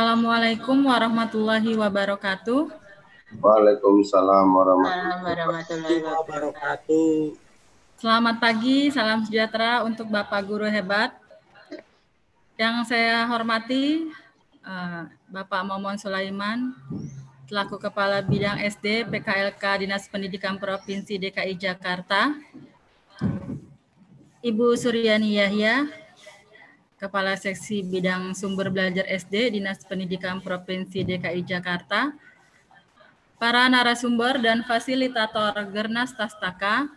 Assalamualaikum warahmatullahi wabarakatuh. Waalaikumsalam warahmatullahi wabarakatuh. Selamat pagi, salam sejahtera untuk Bapak Guru hebat. Yang saya hormati Bapak Momon Sulaiman, selaku Kepala Bidang SD PKLK Dinas Pendidikan Provinsi DKI Jakarta. Ibu Suryani Yahya, Kepala Seksi Bidang Sumber Belajar SD Dinas Pendidikan Provinsi DKI Jakarta, para narasumber dan fasilitator Gernas Tastaka,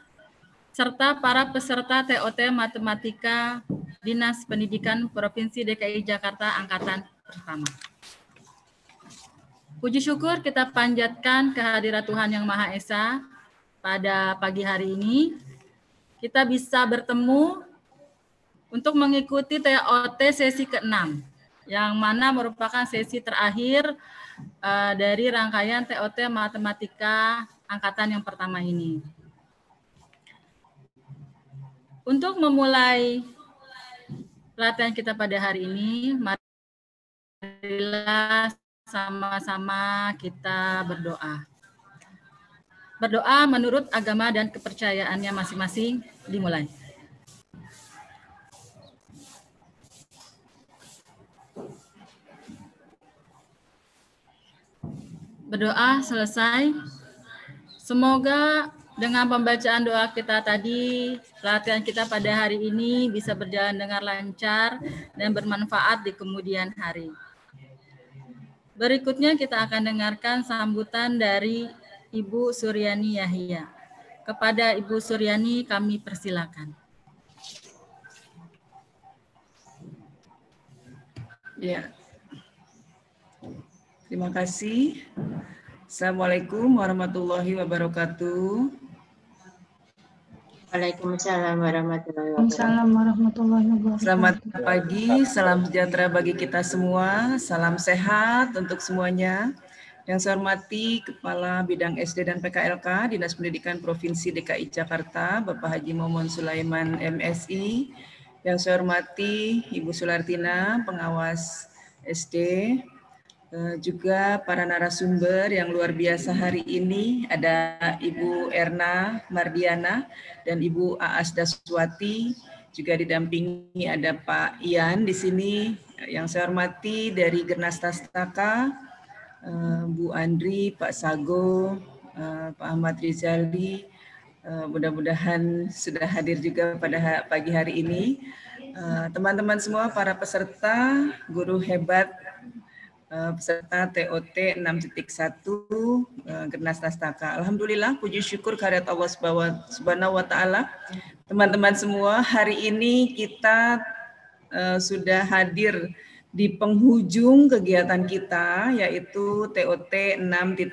serta para peserta TOT Matematika Dinas Pendidikan Provinsi DKI Jakarta Angkatan Pertama. Puji syukur kita panjatkan kehadirat Tuhan Yang Maha Esa pada pagi hari ini. Kita bisa bertemu untuk mengikuti TOT sesi ke-6, yang mana merupakan sesi terakhir dari rangkaian TOT Matematika Angkatan yang pertama ini. Untuk memulai pelatihan kita pada hari ini, marilah sama-sama kita berdoa. Berdoa menurut agama dan kepercayaannya masing-masing dimulai. Berdoa selesai. Semoga dengan pembacaan doa kita tadi, pelatihan kita pada hari ini bisa berjalan dengan lancar dan bermanfaat di kemudian hari. Berikutnya kita akan dengarkan sambutan dari Ibu Suryani Yahya. Kepada Ibu Suryani kami persilakan. Ya. Terima kasih. Assalamualaikum warahmatullahi wabarakatuh. Waalaikumsalam warahmatullahi wabarakatuh. Selamat pagi, salam sejahtera bagi kita semua, salam sehat untuk semuanya. Yang saya hormati Kepala Bidang SD dan PKLK Dinas Pendidikan Provinsi DKI Jakarta, Bapak Haji Momon Sulaiman MSI. Yang saya hormati Ibu Sulartina, pengawas SD. Juga para narasumber yang luar biasa hari ini, ada Ibu Erna Mardiana dan Ibu Aas Daswati, juga didampingi ada Pak Ian di sini. Yang saya hormati dari Gernas Tastaka, Bu Andri, Pak Sago, Pak Ahmad Rizali, mudah-mudahan sudah hadir juga pada pagi hari ini. Teman-teman semua, para peserta, guru hebat, peserta TOT 6.1 Gernas Tastaka. Alhamdulillah, puji syukur kehadirat Allah Subhanahu wa Ta'ala. Teman-teman semua, hari ini kita sudah hadir di penghujung kegiatan kita, yaitu TOT 6.1.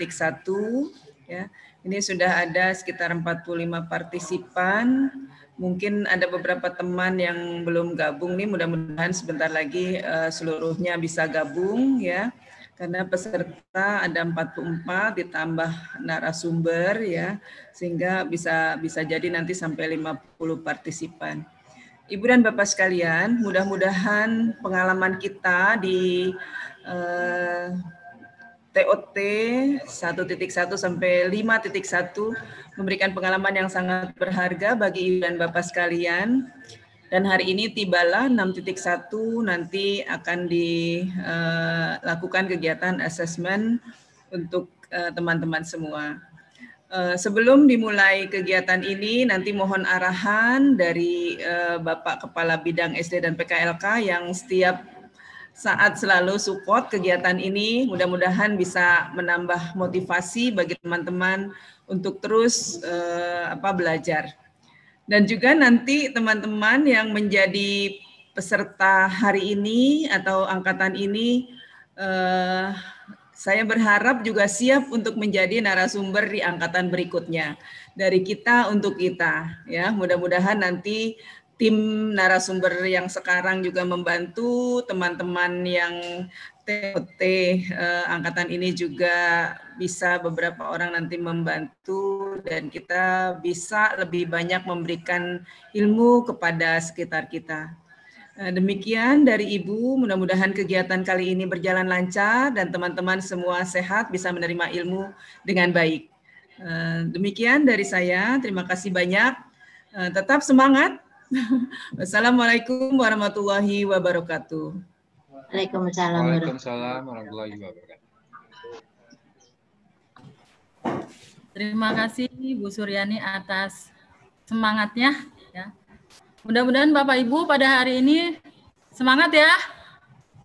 Ya, ini sudah ada sekitar 45 partisipan. Mungkin ada beberapa teman yang belum gabung nih, mudah-mudahan sebentar lagi seluruhnya bisa gabung ya. Karena peserta ada 44 ditambah narasumber ya, sehingga bisa jadi nanti sampai 50 partisipan. Ibu dan Bapak sekalian, mudah-mudahan pengalaman kita di TOT 1.1 sampai 5.1 memberikan pengalaman yang sangat berharga bagi Ibu dan Bapak sekalian. Dan hari ini tibalah 6.1, nanti akan dilakukan kegiatan asesmen untuk teman-teman semua. Sebelum dimulai kegiatan ini, nanti mohon arahan dari Bapak Kepala Bidang SD dan PKLK yang setiap saat selalu support kegiatan ini, mudah-mudahan bisa menambah motivasi bagi teman-teman untuk terus belajar. Dan juga nanti teman-teman yang menjadi peserta hari ini atau angkatan ini, saya berharap juga siap untuk menjadi narasumber di angkatan berikutnya. Dari kita untuk kita, ya. Mudah-mudahan nanti tim narasumber yang sekarang juga membantu teman-teman yang TOT angkatan ini juga bisa beberapa orang nanti membantu dan kita bisa lebih banyak memberikan ilmu kepada sekitar kita. Demikian dari Ibu, mudah-mudahan kegiatan kali ini berjalan lancar dan teman-teman semua sehat bisa menerima ilmu dengan baik. Demikian dari saya, terima kasih banyak. Tetap semangat. Wassalamualaikum warahmatullahi wabarakatuh. Waalaikumsalam. Waalaikumsalam warahmatullahi wabarakatuh. Terima kasih Bu Suryani atas semangatnya. Ya. Mudah-mudahan Bapak Ibu pada hari ini semangat ya.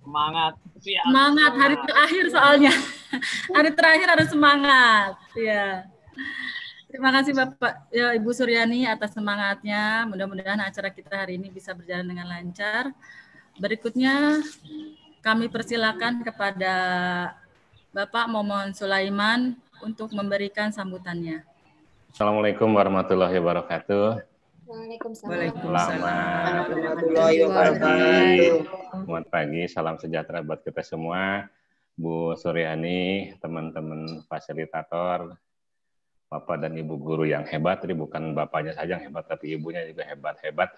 Semangat. Siap. Semangat hari terakhir soalnya. Hari terakhir harus semangat. Ya. Terima kasih Bapak ya, Ibu Suryani atas semangatnya. Mudah-mudahan acara kita hari ini bisa berjalan dengan lancar. Berikutnya kami persilakan kepada Bapak Momon Sulaiman untuk memberikan sambutannya. Assalamualaikum warahmatullahi wabarakatuh. Selamat pagi, salam sejahtera buat kita semua. Bu Suryani, teman-teman fasilitator, Bapak dan Ibu guru yang hebat. Jadi bukan bapaknya saja yang hebat, tapi ibunya juga hebat-hebat.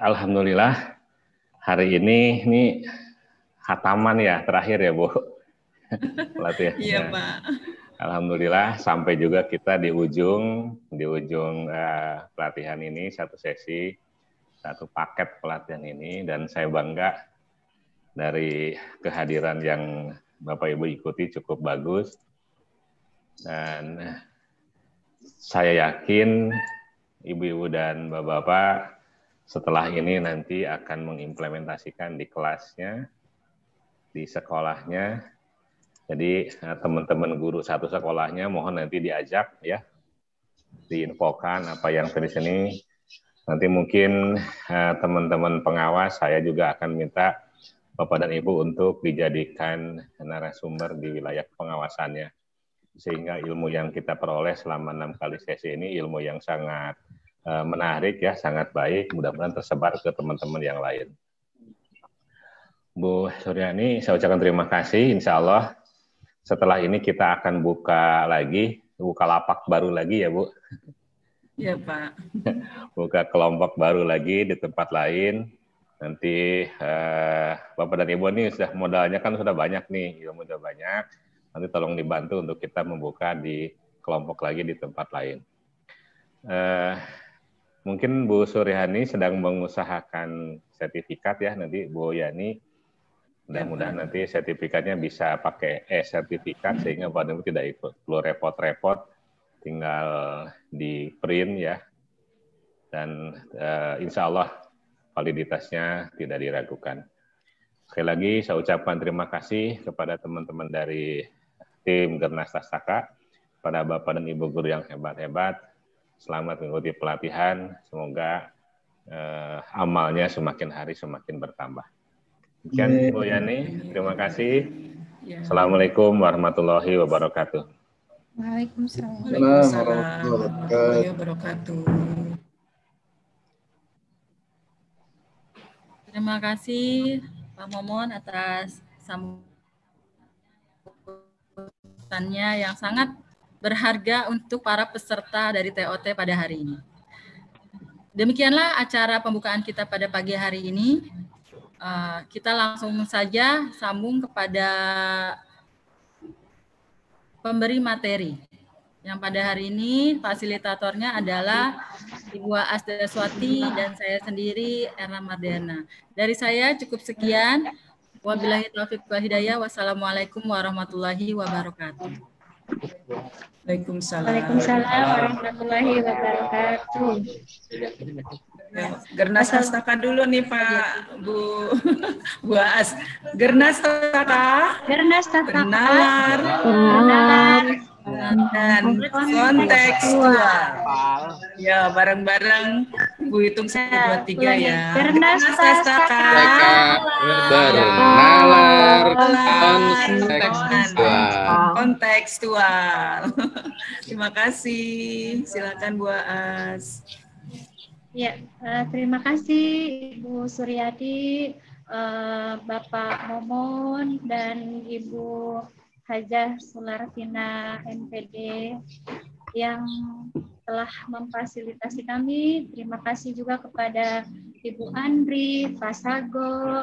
Alhamdulillah, hari ini khataman ya, terakhir ya Bu. Pelatihan. Iya Pak. Alhamdulillah sampai juga kita di ujung pelatihan ini, satu sesi, satu paket pelatihan ini, dan saya bangga dari kehadiran yang Bapak Ibu ikuti cukup bagus, dan saya yakin Ibu-Ibu dan Bapak-Bapak setelah ini nanti akan mengimplementasikan di kelasnya, di sekolahnya. Jadi teman-teman guru satu sekolahnya mohon nanti diajak ya, diinfokan apa yang di sini. Nanti mungkin teman-teman pengawas saya juga akan minta Bapak dan Ibu untuk dijadikan narasumber di wilayah pengawasannya. Sehingga ilmu yang kita peroleh selama 6 kali sesi ini ilmu yang sangat menarik ya, sangat baik. Mudah-mudahan tersebar ke teman-teman yang lain. Bu Suryani, saya ucapkan terima kasih. Insya Allah setelah ini kita akan buka lapak baru lagi ya Bu. Iya Pak. Buka kelompok baru lagi di tempat lain. Nanti Bapak dan Ibu ini sudah modalnya kan sudah banyak nih, ilmu sudah banyak. Nanti tolong dibantu untuk kita membuka di kelompok lagi di tempat lain. Mungkin Bu Suryani sedang mengusahakan sertifikat ya, nanti Bu Yani. Mudah-mudahan nanti sertifikatnya bisa pakai e-sertifikat sehingga Bapak Ibu tidak perlu repot-repot, tinggal di print ya. Dan insya Allah validitasnya tidak diragukan. Sekali lagi saya ucapkan terima kasih kepada teman-teman dari tim Gernas Tastaka, pada Bapak dan Ibu guru yang hebat-hebat. Selamat mengikuti pelatihan, semoga amalnya semakin hari semakin bertambah. Demikian Bu Yani, terima kasih. Assalamualaikum warahmatullahi wabarakatuh. Waalaikumsalam warahmatullahi wabarakatuh. Terima kasih Pak Momon atas sambutannya yang sangat berharga untuk para peserta dari TOT pada hari ini. Demikianlah acara pembukaan kita pada pagi hari ini. Kita langsung saja sambung kepada pemberi materi. Yang pada hari ini fasilitatornya adalah Ibu Aas Daswati dan saya sendiri Erna Mardana. Dari saya cukup sekian. Wabillahi taufiq wal hidayah. Wassalamualaikum warahmatullahi wabarakatuh. Waalaikumsalam. Waalaikumsalam warahmatullahi wabarakatuh. Gernas Tastaka dulu nih Pak Bu Aas. Gernas Tastaka. Benar. Dan kontekstual. Ya, bareng-bareng Bu hitung 1, 2, 3 ya. Gernas Tastaka. Bernalar kontekstual. Terima kasih. Silakan Bu Aas. Ya, terima kasih Ibu Suryadi, Bapak Momon, dan Ibu Hajah Sularvina MPD yang telah memfasilitasi kami. Terima kasih juga kepada Ibu Andri, Pak Sago,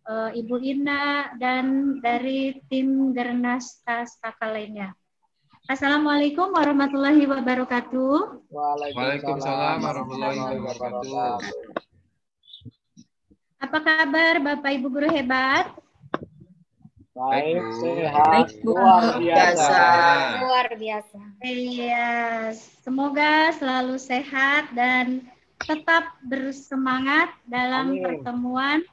Ibu Ina, dan dari tim Gernas KK lainnya. Assalamualaikum warahmatullahi wabarakatuh. Waalaikumsalam warahmatullahi wabarakatuh. Apa kabar Bapak Ibu guru hebat? Baik, Bu. sehat, Bu. luar biasa. Luar biasa. Iya, semoga selalu sehat dan tetap bersemangat dalam Amin. pertemuan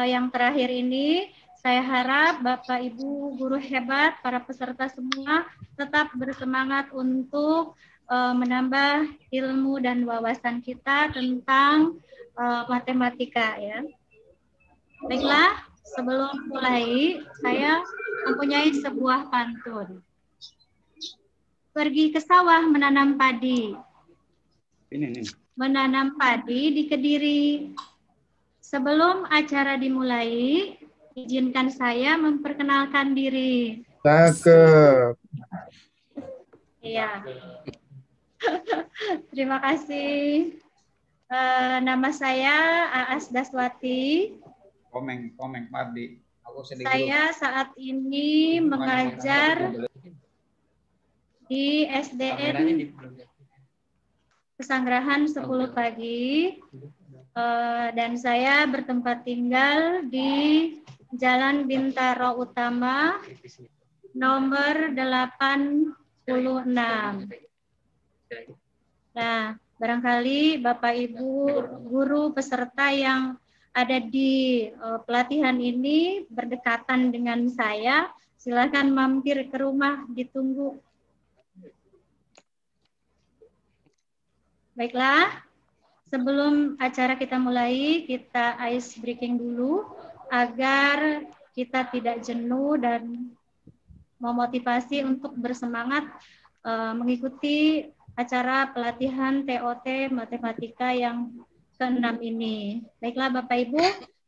yang terakhir ini. Saya harap Bapak Ibu guru hebat, para peserta semua tetap bersemangat untuk menambah ilmu dan wawasan kita tentang matematika ya. Baiklah, sebelum mulai saya mempunyai sebuah pantun. Pergi ke sawah menanam padi. Menanam padi di Kediri. Sebelum acara dimulai, izinkan saya memperkenalkan diri. Cakep. Iya. Terima kasih. Nama saya Aas Daswati. Komeng Mardi. Aku sedikit. Saya saat ini mengajar di SDN Pesanggerahan 10 pagi. Dan saya bertempat tinggal di Jalan Bintaro Utama nomor 86. Nah, barangkali Bapak Ibu guru peserta yang ada di pelatihan ini berdekatan dengan saya, silakan mampir ke rumah, ditunggu. Baiklah, sebelum acara kita mulai, kita ice breaking dulu agar kita tidak jenuh dan memotivasi untuk bersemangat mengikuti acara pelatihan TOT Matematika yang ke-6 ini. Baiklah Bapak Ibu,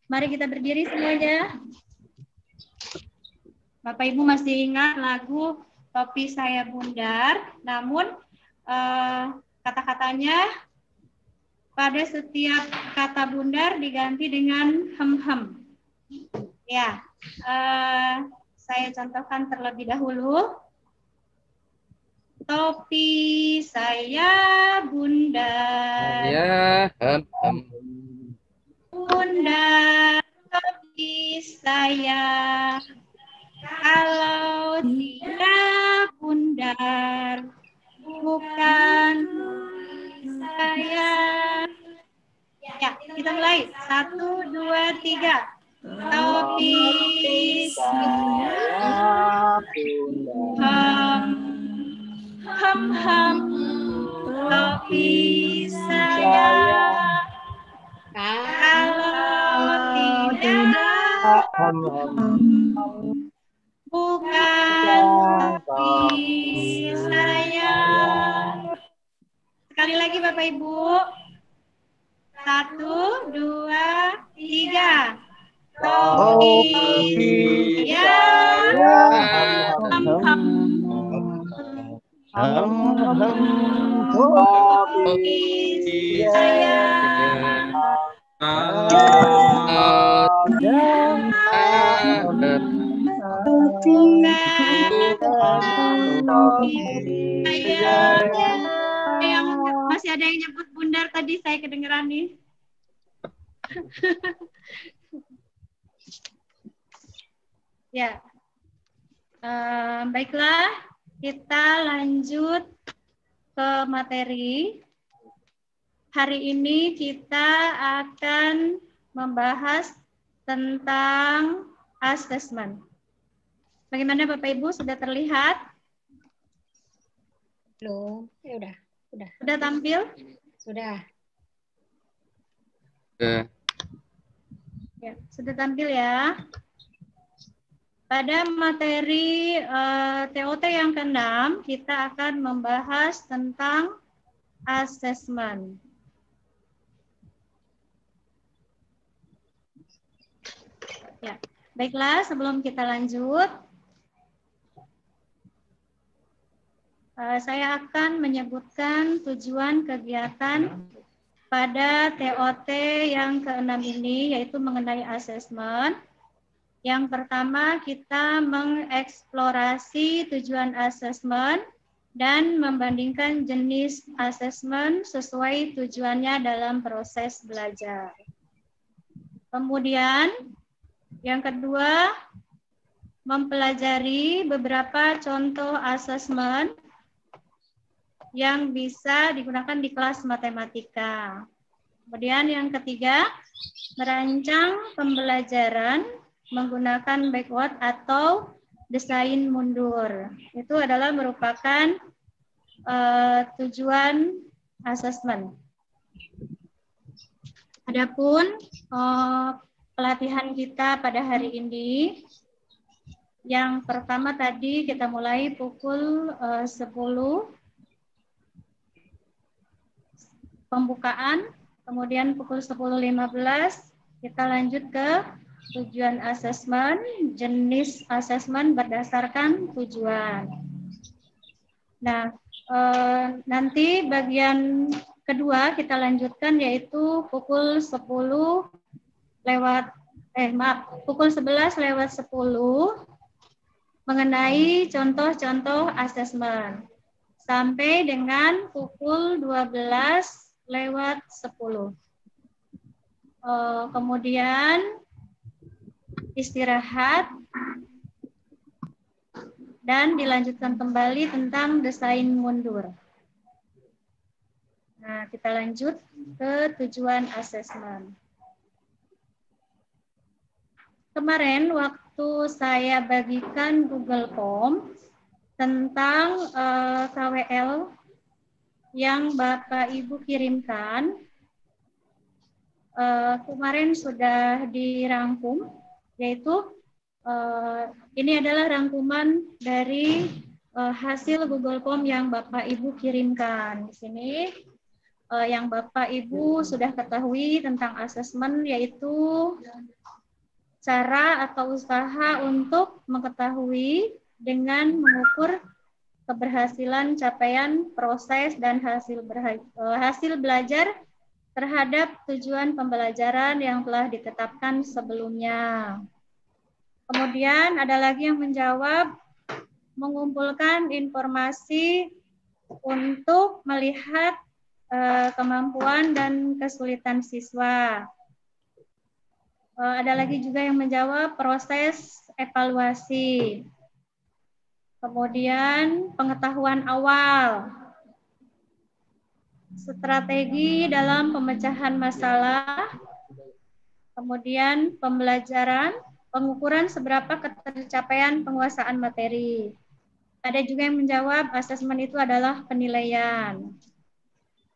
mari kita berdiri semuanya. Bapak Ibu masih ingat lagu Topi Saya Bundar, namun kata-katanya pada setiap kata bundar diganti dengan hem-hem. Ya, saya contohkan terlebih dahulu. Topi saya bundar. Ya, Bundar topi saya. Kalau tidak bundar, bukan saya. Ya, kita mulai. 1, 2, 3. Topi saya bundar. Ham topi saya. Kalau tidak bukan topi saya. Sekali lagi Bapak Ibu. 1, 2, 3. Topi saya. Topi saya. Masih ada yang nyebut bundar tadi, saya kedengeran nih. Ya, baiklah, kita lanjut ke materi. Hari ini kita akan membahas tentang asesmen. Bagaimana Bapak Ibu, sudah terlihat? Belum, ya udah. Sudah tampil? Sudah. Ya, sudah tampil ya. Pada materi TOT yang ke-6, kita akan membahas tentang asesmen. Ya, baiklah, sebelum kita lanjut, saya akan menyebutkan tujuan kegiatan pada TOT yang ke-6 ini, yaitu mengenai asesmen. Yang pertama, kita mengeksplorasi tujuan asesmen dan membandingkan jenis asesmen sesuai tujuannya dalam proses belajar. Kemudian, yang kedua, mempelajari beberapa contoh asesmen yang bisa digunakan di kelas matematika. Kemudian yang ketiga, merancang pembelajaran menggunakan backward atau desain mundur. Itu adalah merupakan tujuan asesmen. Adapun pelatihan kita pada hari ini, yang pertama tadi kita mulai pukul 10 pembukaan, kemudian pukul 10.15 kita lanjut ke tujuan asesmen, jenis asesmen berdasarkan tujuan. Nah, nanti bagian kedua kita lanjutkan yaitu pukul 11 lewat 10 mengenai contoh-contoh asesmen sampai dengan pukul 12 lewat 10. Kemudian istirahat dan dilanjutkan kembali tentang desain mundur. Nah, kita lanjut ke tujuan asesmen. Kemarin waktu saya bagikan Google Form tentang KWL yang Bapak Ibu kirimkan, kemarin sudah dirangkum, yaitu ini adalah rangkuman dari hasil Google Form yang Bapak Ibu kirimkan. Di sini yang Bapak Ibu sudah ketahui tentang asesmen, yaitu cara atau usaha untuk mengetahui dengan mengukur keberhasilan capaian proses dan hasil belajar terhadap tujuan pembelajaran yang telah ditetapkan sebelumnya. Kemudian ada lagi yang menjawab mengumpulkan informasi untuk melihat kemampuan dan kesulitan siswa. Ada lagi juga yang menjawab proses evaluasi. Kemudian pengetahuan awal, strategi dalam pemecahan masalah, kemudian pembelajaran, pengukuran seberapa ketercapaian penguasaan materi. Ada juga yang menjawab asesmen itu adalah penilaian.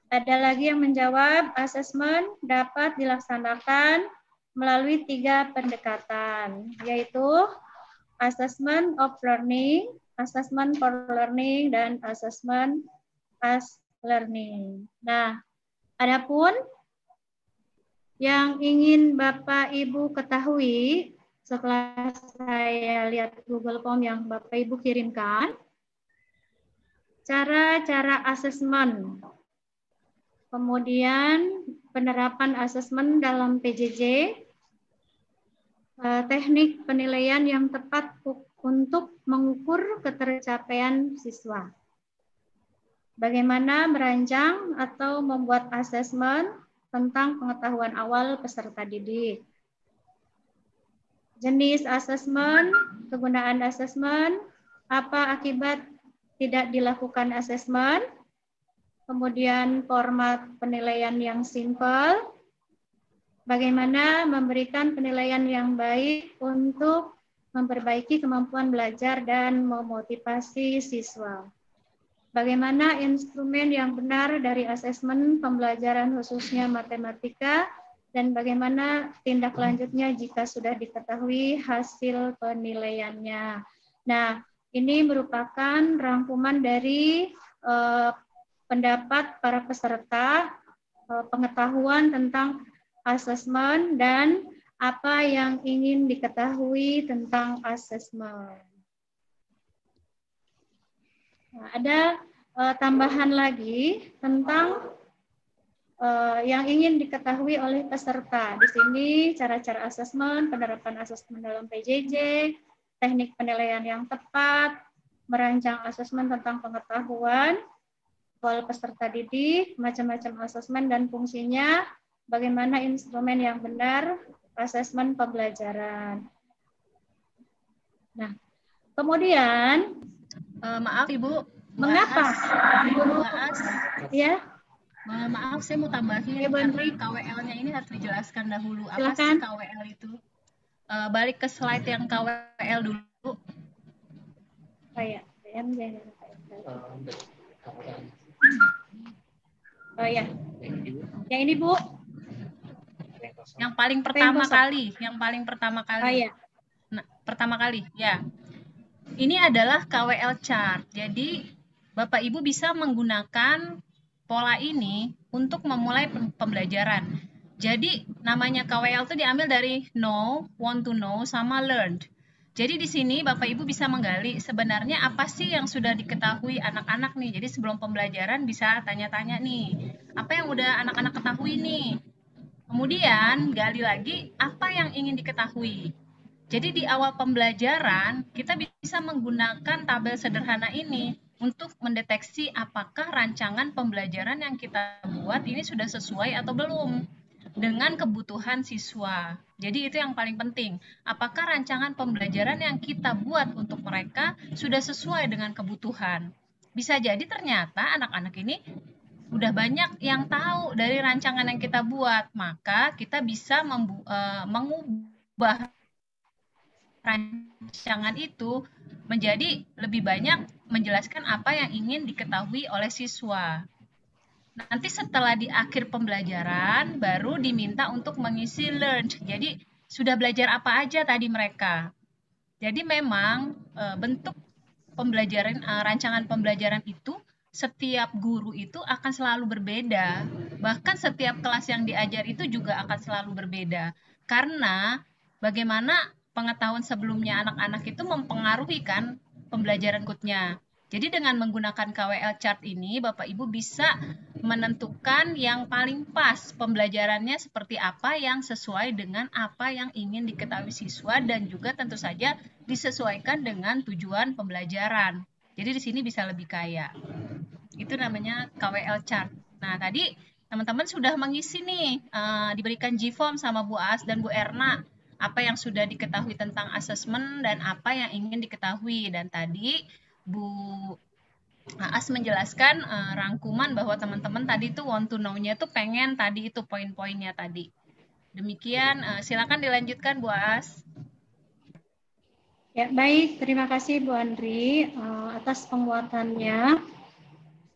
Ada lagi yang menjawab asesmen dapat dilaksanakan melalui 3 pendekatan, yaitu assessment of learning, assessment for learning, dan assessment as learning. Nah, adapun yang ingin Bapak Ibu ketahui setelah saya lihat Google Form yang Bapak Ibu kirimkan, cara-cara asesmen, kemudian penerapan asesmen dalam PJJ, teknik penilaian yang tepat untuk mengukur ketercapaian siswa. Bagaimana merancang atau membuat asesmen tentang pengetahuan awal peserta didik. Jenis asesmen, kegunaan asesmen, apa akibat tidak dilakukan asesmen, kemudian format penilaian yang simpel, bagaimana memberikan penilaian yang baik untuk memperbaiki kemampuan belajar dan memotivasi siswa. Bagaimana instrumen yang benar dari asesmen pembelajaran khususnya matematika, dan bagaimana tindak lanjutnya jika sudah diketahui hasil penilaiannya. Nah, ini merupakan rangkuman dari pendapat para peserta, pengetahuan tentang asesmen dan apa yang ingin diketahui tentang asesmen. Nah, ada tambahan lagi tentang yang ingin diketahui oleh peserta. Di sini cara-cara asesmen, penerapan asesmen dalam PJJ, teknik penilaian yang tepat, merancang asesmen tentang pengetahuan, pola peserta didik, macam-macam asesmen dan fungsinya, bagaimana instrumen yang benar, asesmen pembelajaran. Nah, kemudian, maaf Ibu, mengapa? Ya. Maaf, saya mau tambahin karena KWL-nya ini harus dijelaskan dahulu. Apa sih KWL itu? Balik ke slide yang KWL dulu. Oh ya, oh ya, yang ini Bu. Yang paling pertama kali, Oh ya. Nah, pertama kali, ya. Ini adalah KWL chart. Jadi Bapak Ibu bisa menggunakan pola ini untuk memulai pembelajaran. Jadi namanya KWL itu diambil dari know, want to know, sama learned. Jadi di sini Bapak Ibu bisa menggali sebenarnya apa sih yang sudah diketahui anak-anak nih. Jadi sebelum pembelajaran bisa tanya-tanya nih, apa yang udah anak-anak ketahui nih. Kemudian gali lagi apa yang ingin diketahui. Jadi di awal pembelajaran kita bisa menggunakan tabel sederhana ini untuk mendeteksi apakah rancangan pembelajaran yang kita buat ini sudah sesuai atau belum dengan kebutuhan siswa. Jadi itu yang paling penting. Apakah rancangan pembelajaran yang kita buat untuk mereka sudah sesuai dengan kebutuhan? Bisa jadi ternyata anak-anak ini udah banyak yang tahu dari rancangan yang kita buat, maka kita bisa mengubah rancangan itu menjadi lebih banyak menjelaskan apa yang ingin diketahui oleh siswa. Nanti setelah di akhir pembelajaran baru diminta untuk mengisi learned. Jadi sudah belajar apa aja tadi mereka. Jadi memang bentuk pembelajaran, rancangan pembelajaran itu setiap guru itu akan selalu berbeda. Bahkan setiap kelas yang diajar itu juga akan selalu berbeda. Karena bagaimana pengetahuan sebelumnya anak-anak itu mempengaruhi kan pembelajaran berikutnya. Jadi dengan menggunakan KWL chart ini, Bapak Ibu bisa menentukan yang paling pas pembelajarannya seperti apa yang sesuai dengan apa yang ingin diketahui siswa dan juga tentu saja disesuaikan dengan tujuan pembelajaran. Jadi di sini bisa lebih kaya. Itu namanya KWL chart. Nah, tadi teman-teman sudah mengisi nih, diberikan G-form sama Bu As dan Bu Erna, apa yang sudah diketahui tentang asesmen dan apa yang ingin diketahui. Dan tadi Bu As menjelaskan rangkuman bahwa teman-teman tadi itu want to know-nya itu pengen tadi itu poin-poinnya tadi. Demikian, silakan dilanjutkan Bu As. Ya, baik. Terima kasih Bu Andri atas penguatannya.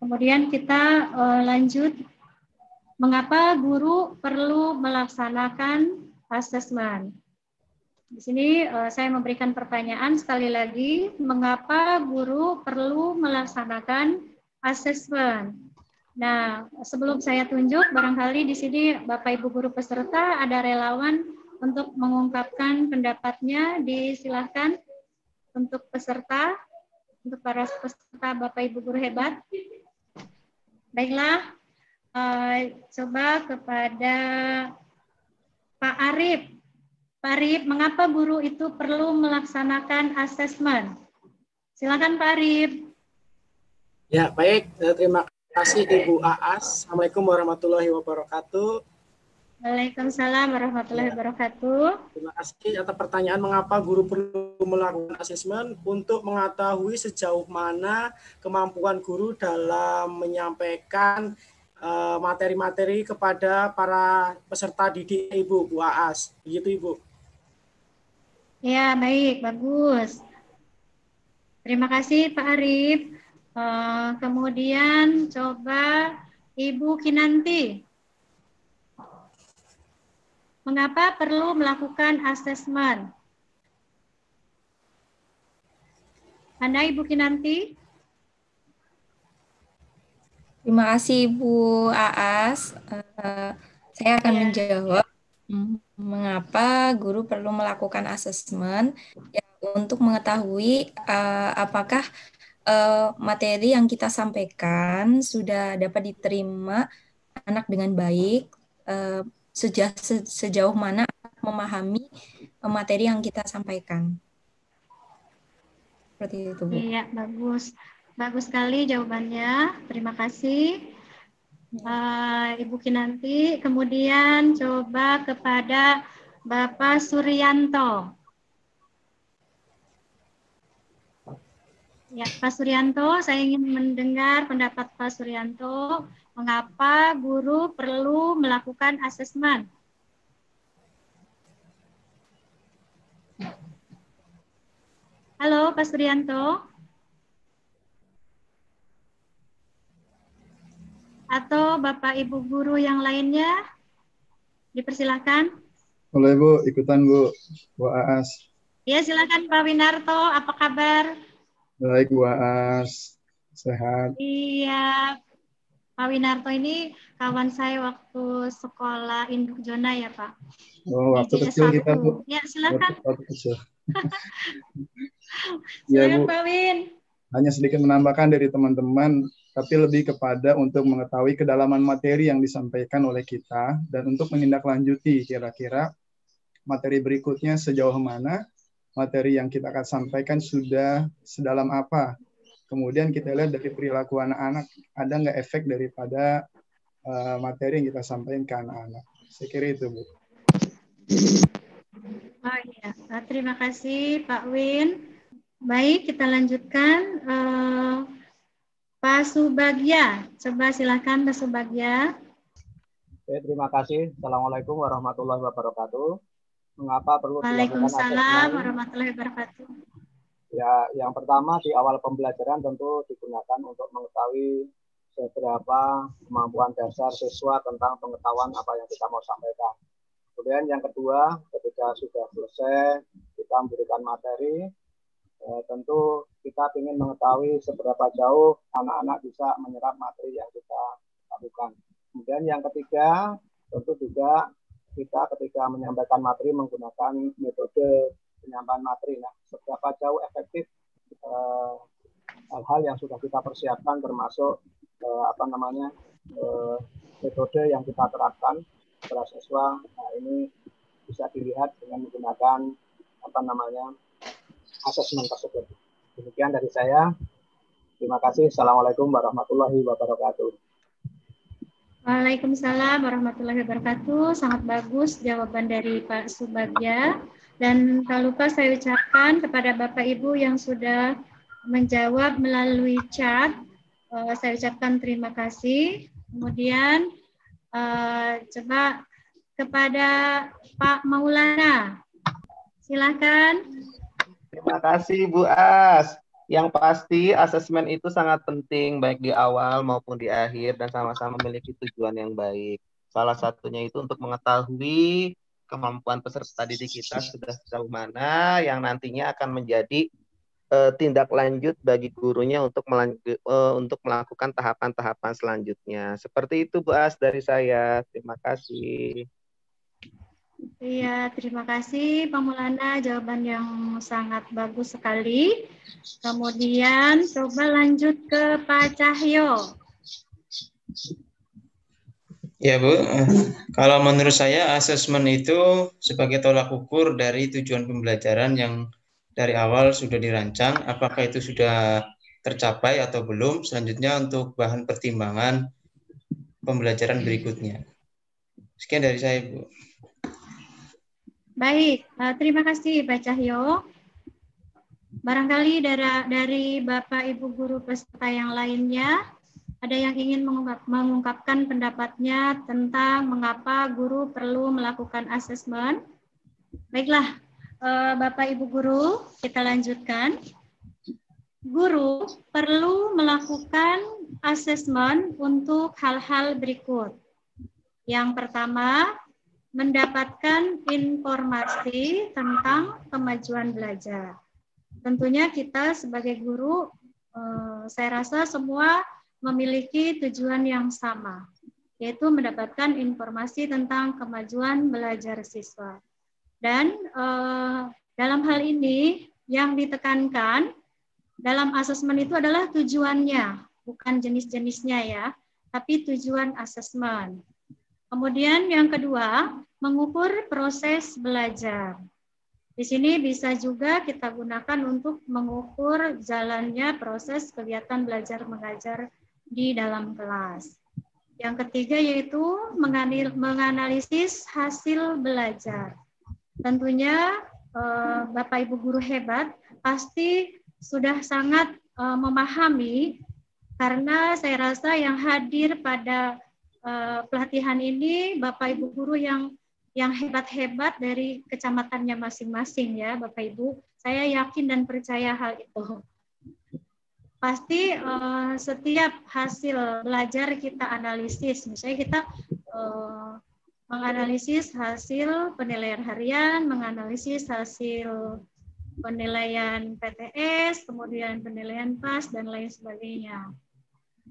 Kemudian kita lanjut. Mengapa guru perlu melaksanakan asesmen? Di sini saya memberikan pertanyaan sekali lagi, mengapa guru perlu melaksanakan asesmen? Nah, sebelum saya tunjuk, barangkali di sini Bapak Ibu guru peserta ada relawan untuk mengungkapkan pendapatnya, disilahkan untuk peserta, untuk para peserta Bapak Ibu guru hebat. Baiklah, coba kepada Pak Arif. Pak Arif, mengapa guru itu perlu melaksanakan asesmen? Silakan Pak Arif. Ya, baik. Terima kasih Ibu Aas. Assalamualaikum warahmatullahi wabarakatuh. Waalaikumsalam warahmatullahi wabarakatuh. Terima kasih atas pertanyaan mengapa guru perlu melakukan asesmen untuk mengetahui sejauh mana kemampuan guru dalam menyampaikan materi-materi kepada para peserta didik Ibu, Bu Aas. Begitu Ibu. Ya, baik, bagus. Terima kasih Pak Arif. Kemudian coba Ibu Kinanti. Mengapa perlu melakukan asesmen? Anda Ibu Kinanti? Terima kasih Bu Aas. Saya akan menjawab mengapa guru perlu melakukan asesmen ya, untuk mengetahui apakah materi yang kita sampaikan sudah dapat diterima anak dengan baik, sejauh mana memahami materi yang kita sampaikan. Seperti itu, Bu. Iya, bagus. Bagus sekali jawabannya. Terima kasih. Ibu Kinanti. Kemudian coba kepada Bapak Suryanto. Ya, Pak Suryanto, saya ingin mendengar pendapat Pak Suryanto. Mengapa guru perlu melakukan asesmen? Halo, Pak Suryanto. Atau Bapak Ibu guru yang lainnya? Dipersilakan. Boleh Bu, ikutan Bu Aas. Ya, silakan Pak Winarto, apa kabar? Baik Bu Aas, sehat. Iya, Pak Winarto ini kawan saya waktu sekolah Induk Zona ya Pak. Oh, waktu kecil kita Bu. Ya, silakan. Waktu kecil. Silakan Ya, Bu. Pak Win. Hanya sedikit menambahkan dari teman-teman, tapi lebih kepada untuk mengetahui kedalaman materi yang disampaikan oleh kita dan untuk menindaklanjuti kira-kira materi berikutnya sejauh mana materi yang kita akan sampaikan sudah sedalam apa. Kemudian kita lihat dari perilaku anak-anak, ada nggak efek daripada materi yang kita sampaikan ke anak-anak. Saya kira itu, Bu. Oh iya, terima kasih Pak Win. Baik, kita lanjutkan. Pak Subagya, coba silakan Pak Subagya. Oke, terima kasih. Assalamualaikum warahmatullahi wabarakatuh. Mengapa perlu dilakukan Waalaikumsalam warahmatullahi wabarakatuh. Ya, yang pertama di awal pembelajaran tentu digunakan untuk mengetahui seberapa kemampuan dasar siswa tentang pengetahuan apa yang kita mau sampaikan. Kemudian yang kedua, ketika sudah selesai kita memberikan materi, tentu kita ingin mengetahui seberapa jauh anak-anak bisa menyerap materi yang kita lakukan. Kemudian yang ketiga, tentu juga kita ketika menyampaikan materi menggunakan metode penyampaian materi. Nah, seberapa jauh efektif hal-hal yang sudah kita persiapkan termasuk metode yang kita terapkan kepada siswa. Nah, ini bisa dilihat dengan menggunakan asesmen tersebut. Demikian dari saya. Terima kasih. Assalamualaikum warahmatullahi wabarakatuh. Waalaikumsalam warahmatullahi wabarakatuh. Sangat bagus jawaban dari Pak Subagya. Dan tak lupa saya ucapkan kepada Bapak Ibu yang sudah menjawab melalui chat. Saya ucapkan terima kasih. Kemudian coba kepada Pak Maulana. Silakan. Terima kasih Bu As. Yang pasti asesmen itu sangat penting baik di awal maupun di akhir dan sama-sama memiliki tujuan yang baik. Salah satunya itu untuk mengetahui kemampuan peserta didik kita sudah sejauh mana yang nantinya akan menjadi tindak lanjut bagi gurunya untuk melakukan tahapan-tahapan selanjutnya. Seperti itu Bu As dari saya. Terima kasih. Iya, terima kasih Pak Maulana, jawaban yang sangat bagus sekali. Kemudian coba lanjut ke Pak Cahyo. Ya Bu, kalau menurut saya asesmen itu sebagai tolak ukur dari tujuan pembelajaran yang dari awal sudah dirancang, apakah itu sudah tercapai atau belum, selanjutnya untuk bahan pertimbangan pembelajaran berikutnya. Sekian dari saya Bu. Baik, terima kasih Pak Cahyo. Barangkali dari Bapak Ibu guru peserta yang lainnya, ada yang ingin mengungkapkan pendapatnya tentang mengapa guru perlu melakukan asesmen. Baiklah, Bapak Ibu guru, kita lanjutkan. Guru perlu melakukan asesmen untuk hal-hal berikut. Yang pertama, mendapatkan informasi tentang kemajuan belajar. Tentunya kita sebagai guru, saya rasa semua memiliki tujuan yang sama, yaitu mendapatkan informasi tentang kemajuan belajar siswa. Dan dalam hal ini yang ditekankan dalam asesmen itu adalah tujuannya, bukan jenis-jenisnya ya. tapi tujuan asesmen. Kemudian yang kedua, mengukur proses belajar. Di sini bisa juga kita gunakan untuk mengukur jalannya proses kegiatan belajar mengajar di dalam kelas. Yang ketiga yaitu menganalisis hasil belajar. Tentunya Bapak Ibu guru hebat pasti sudah sangat memahami, karena saya rasa yang hadir pada pelatihan ini Bapak Ibu guru yang hebat-hebat dari kecamatannya masing-masing ya Bapak Ibu. Saya yakin dan percaya hal itu. Pasti setiap hasil belajar kita analisis. Misalnya kita menganalisis hasil penilaian harian, menganalisis hasil penilaian PTS, kemudian penilaian PAS, dan lain sebagainya.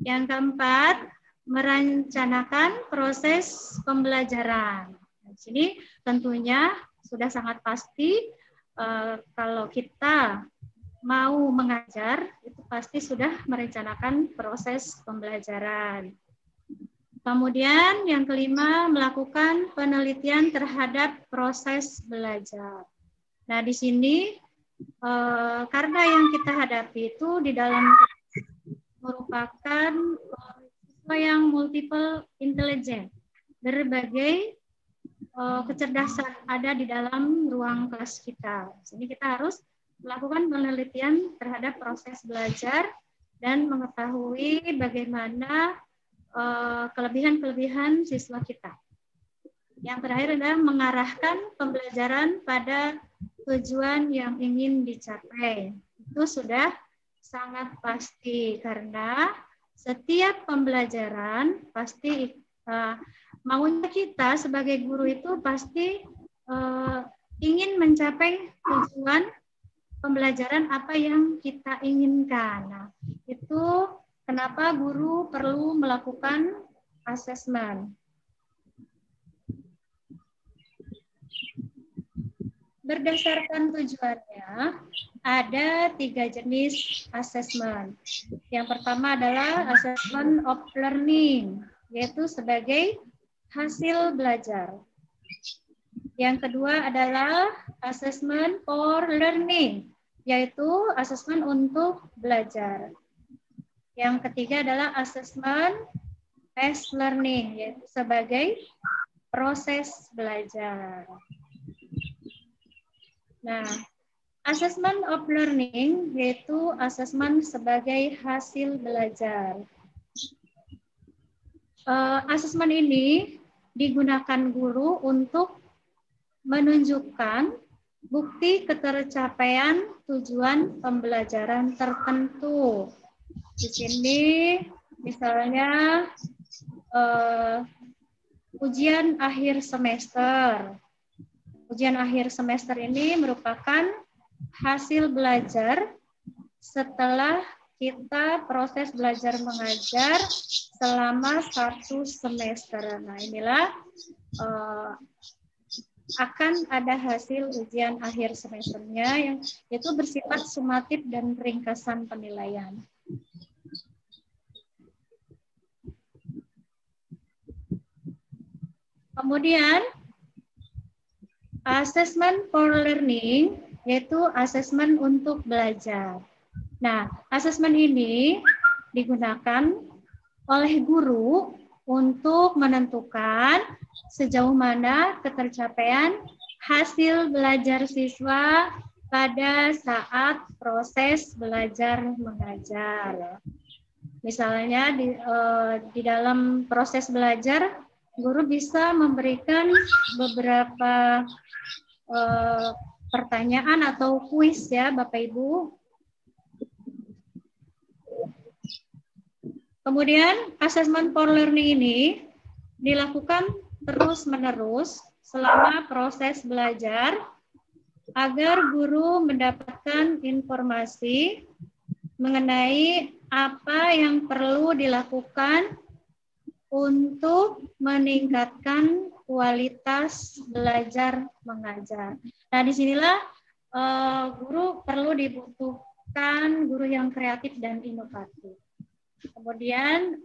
Yang keempat, merencanakan proses pembelajaran. Di sini tentunya sudah sangat pasti kalau kita mau mengajar, itu pasti sudah merencanakan proses pembelajaran. Kemudian yang kelima, melakukan penelitian terhadap proses belajar. Nah, di sini karena yang kita hadapi itu di dalam merupakan siswa yang multiple intelligence, berbagai kecerdasan ada di dalam ruang kelas kita. Jadi kita harus melakukan penelitian terhadap proses belajar dan mengetahui bagaimana kelebihan-kelebihan siswa kita. Yang terakhir adalah mengarahkan pembelajaran pada tujuan yang ingin dicapai. Itu sudah sangat pasti, karena setiap pembelajaran pasti maunya kita sebagai guru itu pasti ingin mencapai tujuan pembelajaran apa yang kita inginkan. Nah, itu kenapa guru perlu melakukan asesmen. Berdasarkan tujuannya, ada 3 jenis asesmen. Yang pertama adalah assessment of learning, yaitu sebagai hasil belajar. Yang kedua adalah assessment for learning, yaitu asesmen untuk belajar. Yang ketiga adalah assessment as learning, yaitu sebagai proses belajar. Nah, assessment of learning yaitu asesmen sebagai hasil belajar. Asesmen ini digunakan guru untuk menunjukkan bukti ketercapaian tujuan pembelajaran tertentu. Di sini misalnya ujian akhir semester. Ujian akhir semester ini merupakan hasil belajar setelah kita proses belajar mengajar selama 1 semester. Nah, inilah akan ada hasil ujian akhir semesternya yang itu bersifat sumatif dan ringkasan penilaian. Kemudian assessment for learning yaitu asesmen untuk belajar. Nah, asesmen ini digunakan oleh guru untuk menentukan sejauh mana ketercapaian hasil belajar siswa pada saat proses belajar mengajar. Misalnya di dalam proses belajar, guru bisa memberikan beberapa pertanyaan atau kuis ya Bapak Ibu. Kemudian assessment for learning ini dilakukan terus-menerus selama proses belajar agar guru mendapatkan informasi mengenai apa yang perlu dilakukan untuk meningkatkan kualitas belajar mengajar. Nah, disinilah guru perlu dibutuhkan guru yang kreatif dan inovatif. Kemudian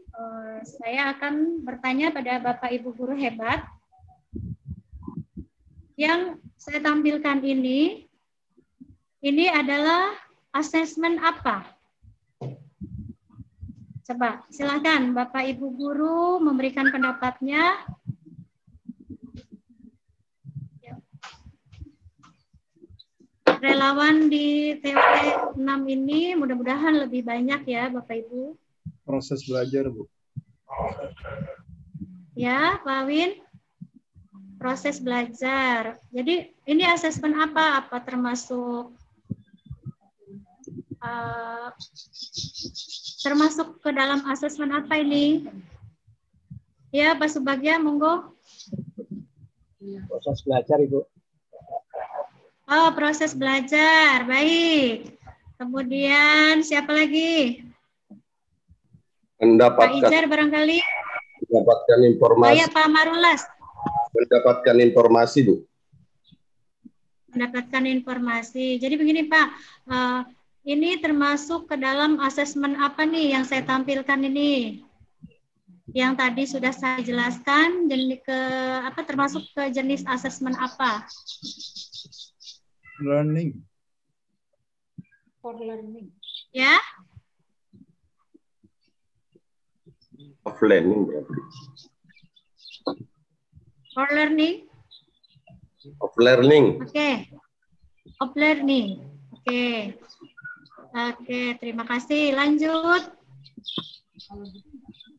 saya akan bertanya pada Bapak Ibu guru hebat. Yang saya tampilkan ini adalah asesmen apa? Coba silakan Bapak Ibu guru memberikan pendapatnya. Relawan di TOT 6 ini mudah-mudahan lebih banyak ya Bapak Ibu. Proses belajar, Bu. Ya, Pak Win. Proses belajar. Jadi ini asesmen apa? Apa termasuk termasuk ke dalam asesmen apa ini? Ya, Pak Subagya, monggo. Proses belajar, Ibu. Oh, proses belajar. Baik. Kemudian siapa lagi? Pak Ijar barangkali. Mendapatkan informasi. Ya, Pak Marulas. Mendapatkan informasi, Bu. Mendapatkan informasi. Jadi begini, Pak. Ini termasuk ke dalam asesmen apa nih yang saya tampilkan ini? Yang tadi sudah saya jelaskan, termasuk ke jenis asesmen apa? Learning. For learning. Ya? Of learning berarti. For learning? Of learning. Oke. Of learning. Oke. Oke, terima kasih. Lanjut.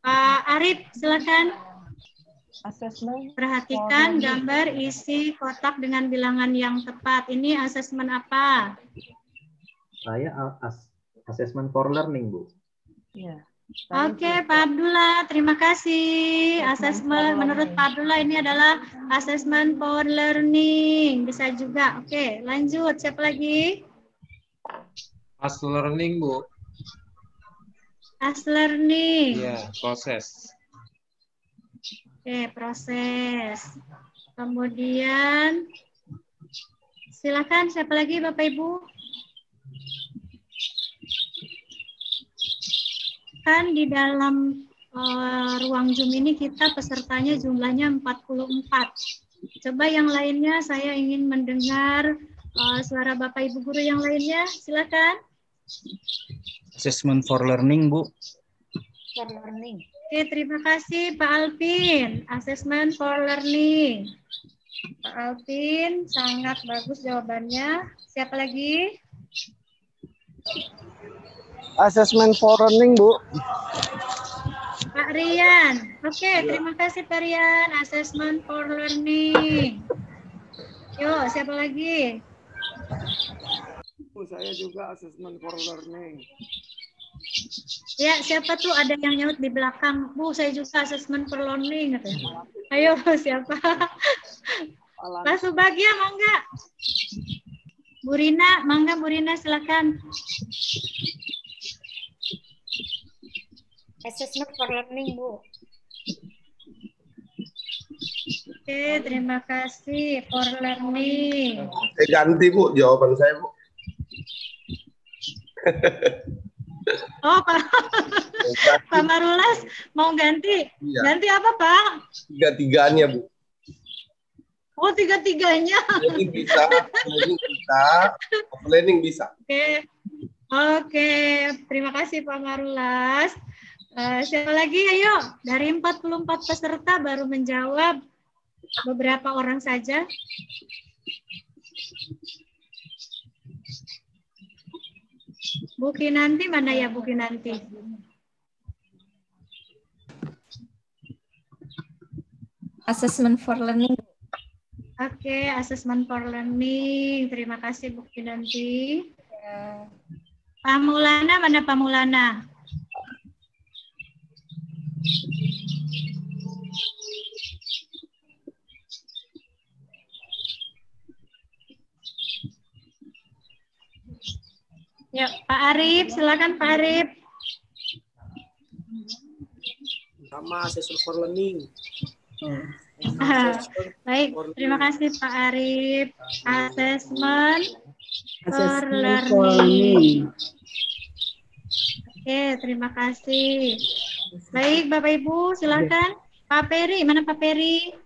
Pak Arif, silakan. Asesmen. Perhatikan gambar isi kotak dengan bilangan yang tepat. Ini asesmen apa? Saya asesmen for learning, Bu. Ya. Oke, Pak Abdullah, terima kasih. Asesmen menurut Pak Abdullah ini adalah asesmen for learning. Bisa juga. Oke, lanjut. Siapa lagi? As learning, Bu. As learning. Iya, proses. Oke, proses. Kemudian silakan siapa lagi Bapak Ibu? Kan di dalam ruang Zoom ini kita pesertanya jumlahnya 44. Coba yang lainnya saya ingin mendengar suara Bapak Ibu guru yang lainnya. Silakan. Assessment for learning, Bu. For learning. Oke, terima kasih Pak Alvin. Assessment for learning. Pak Alvin, sangat bagus jawabannya. Siapa lagi? Assessment for learning, Bu. Pak Rian. Oke, terima kasih Pak Rian. Assessment for learning. Yuk, siapa lagi? Saya juga assessment for learning. Ya, siapa tuh ada yang nyaut di belakang? Bu, saya juga assessment for learning. Ayo, siapa? Pak Subagya, mangga. Bu Rina, mangga Bu Rina, silakan. Assessment for learning, Bu. Oke, terima kasih for learning. Saya ganti, Bu, jawaban saya, Bu. Oh, Pak Marulas mau ganti? Iya. Ganti apa, Pak? Tiga-tiganya, Bu. Oh, tiga-tiganya. Ini bisa, planning bisa. Oke. Oke, terima kasih Pak Marulas. Siapa lagi? Ayo, dari 44 peserta baru menjawab beberapa orang saja. Bu Kinanti, mana ya Bu Kinanti? Assessment for learning. Oke, assessment for learning. Terima kasih Bu Kinanti. Pak Maulana, mana Pak Maulana? Ya, Pak Arif, silakan Pak Arif. Sama assessment for learning. Baik, terima kasih Pak Arif. Assessment for learning. Oke, terima kasih. Baik, Bapak Ibu, silakan. Pak Peri, mana Pak Peri?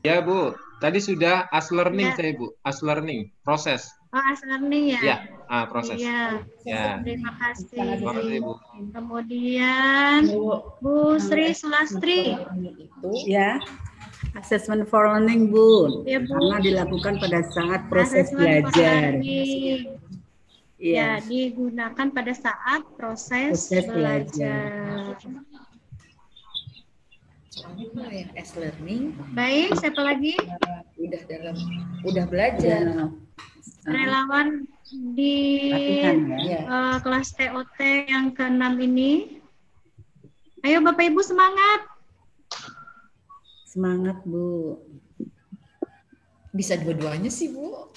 Ya, Bu. Tadi sudah as learning Ya. saya, Bu. As learning, proses. Oh, as learning ya? Ya, proses. Iya. Ya. Terima kasih. Terima kasih, Bu. Kemudian Bu Sri Sulastri. Ya, assessment for learning, Bu. Ya, Bu. Karena dilakukan pada saat proses Assessment for belajar. learning. Iya. Ya, digunakan pada saat proses belajar. Yang as learning Baik, siapa lagi? udah belajar. Relawan di Latihan, ya. Kelas TOT yang ke-6 ini. Ayo Bapak Ibu semangat. Semangat, Bu. Bisa dua-duanya sih, Bu.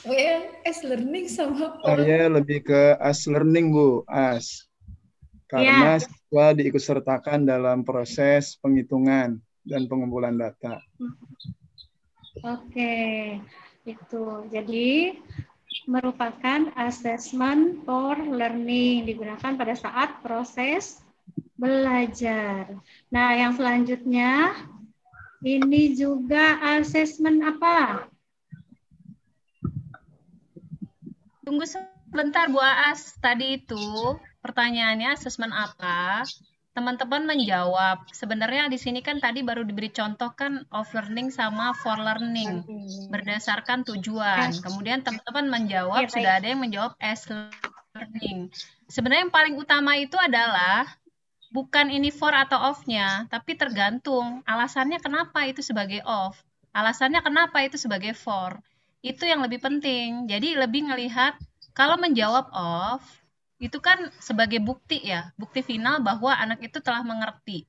As learning sama Saya lebih ke as learning, Bu. As. Karena siswa diikutsertakan dalam proses penghitungan dan pengumpulan data. Oke, itu. Jadi merupakan assessment for learning digunakan pada saat proses belajar. Nah, yang selanjutnya ini juga assessment apa? Tunggu sebentar Bu Aas. Tadi itu pertanyaannya assessment apa? Teman-teman menjawab. Sebenarnya di sini kan tadi baru diberi contoh kan of learning sama for learning berdasarkan tujuan. Kemudian teman-teman menjawab, sudah ada yang menjawab as learning. Sebenarnya yang paling utama itu adalah bukan ini for atau off-nya, tapi tergantung alasannya kenapa itu sebagai off. Alasannya kenapa itu sebagai for. Itu yang lebih penting. Jadi lebih ngelihat kalau menjawab off, itu kan sebagai bukti ya, bukti final bahwa anak itu telah mengerti.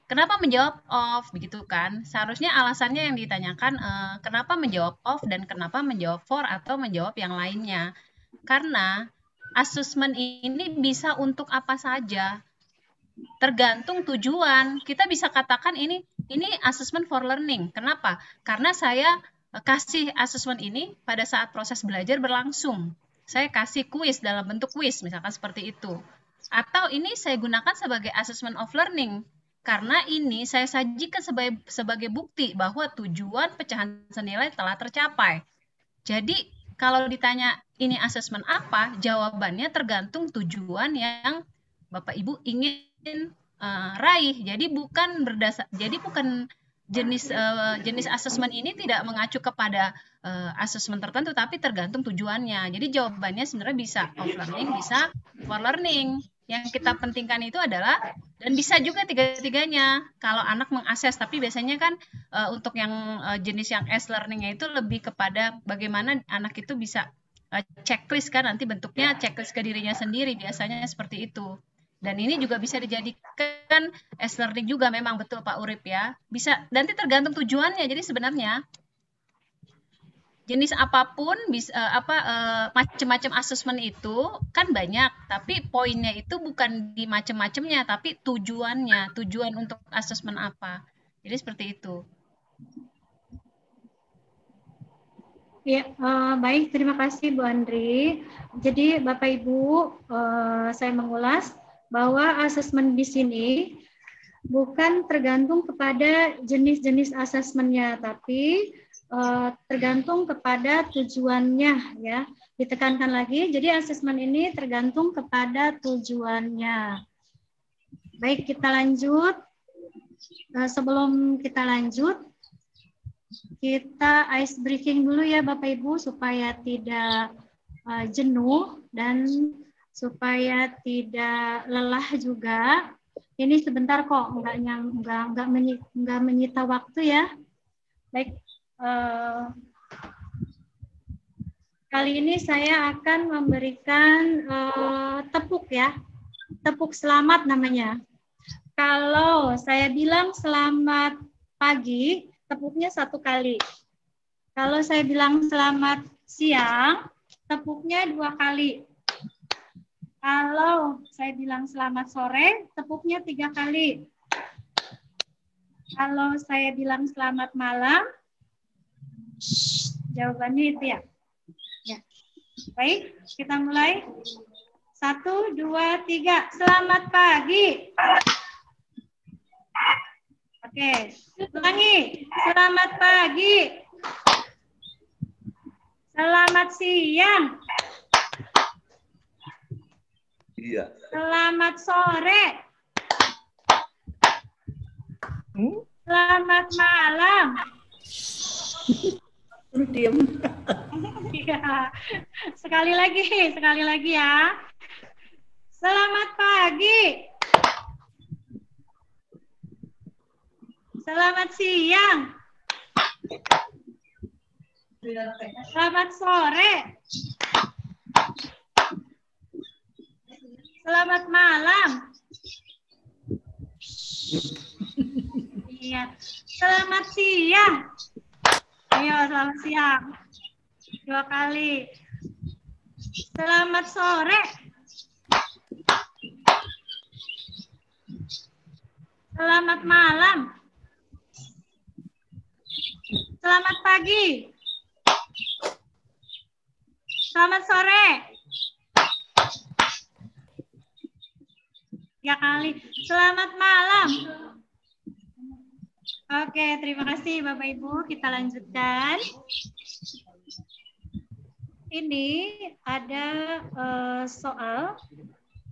Kenapa menjawab off, begitu kan? Seharusnya alasannya yang ditanyakan kenapa menjawab off dan kenapa menjawab for atau menjawab yang lainnya. Karena assessment ini bisa untuk apa saja, tergantung tujuan. Kita bisa katakan ini assessment for learning. Kenapa? Karena saya kasih assessment ini pada saat proses belajar berlangsung. Saya kasih kuis dalam bentuk kuis, misalkan seperti itu. Atau ini saya gunakan sebagai assessment of learning, karena ini saya sajikan sebagai bukti bahwa tujuan pecahan senilai telah tercapai. Jadi, kalau ditanya ini assessment apa, jawabannya tergantung tujuan yang Bapak Ibu ingin raih. Jadi bukan jenis asesmen ini tidak mengacu kepada asesmen tertentu, tapi tergantung tujuannya. Jadi jawabannya sebenarnya bisa off learning, bisa for learning. Yang kita pentingkan itu adalah, dan bisa juga tiga-tiganya kalau anak mengakses, tapi biasanya kan untuk yang jenis yang as learning-nya itu lebih kepada bagaimana anak itu bisa checklist kan, nanti bentuknya checklist ke dirinya sendiri, biasanya seperti itu. Dan ini juga bisa dijadikan as learning juga, memang betul Pak Urip ya. Bisa, nanti tergantung tujuannya. Jadi sebenarnya jenis apapun bisa macam-macam asesmen itu kan banyak, tapi poinnya itu bukan di macam-macamnya, tapi tujuannya, tujuan untuk asesmen apa. Jadi seperti itu. Ya, baik, terima kasih Bu Andri. Jadi Bapak Ibu, saya mengulas bahwa asesmen di sini bukan tergantung kepada jenis-jenis asesmennya, tapi tergantung kepada tujuannya ya. Ditekankan lagi, jadi asesmen ini tergantung kepada tujuannya. Baik, kita lanjut. Sebelum kita lanjut, kita ice breaking dulu ya Bapak Ibu supaya tidak jenuh dan supaya tidak lelah juga. Ini sebentar kok, nggak menyita waktu ya. Baik, kali ini saya akan memberikan tepuk ya, tepuk selamat namanya. Kalau saya bilang selamat pagi, tepuknya 1 kali. Kalau saya bilang selamat siang, tepuknya 2 kali. Kalau saya bilang selamat sore, tepuknya 3 kali. Kalau saya bilang selamat malam, jawabannya itu ya. Ya. Baik, kita mulai. 1, 2, 3. Selamat pagi. Oke, ulangi. Selamat pagi. Selamat siang. Iya. Selamat sore. Selamat malam. Diam. Iya. Sekali lagi ya. Selamat pagi. Selamat siang. Selamat sore. Selamat malam. Iya. Selamat siang. Ayo, selamat siang. 2 kali. Selamat sore. Selamat malam. Selamat pagi. Selamat sore. 3 kali. Selamat malam. Oke, terima kasih Bapak Ibu. Kita lanjutkan. Ini ada soal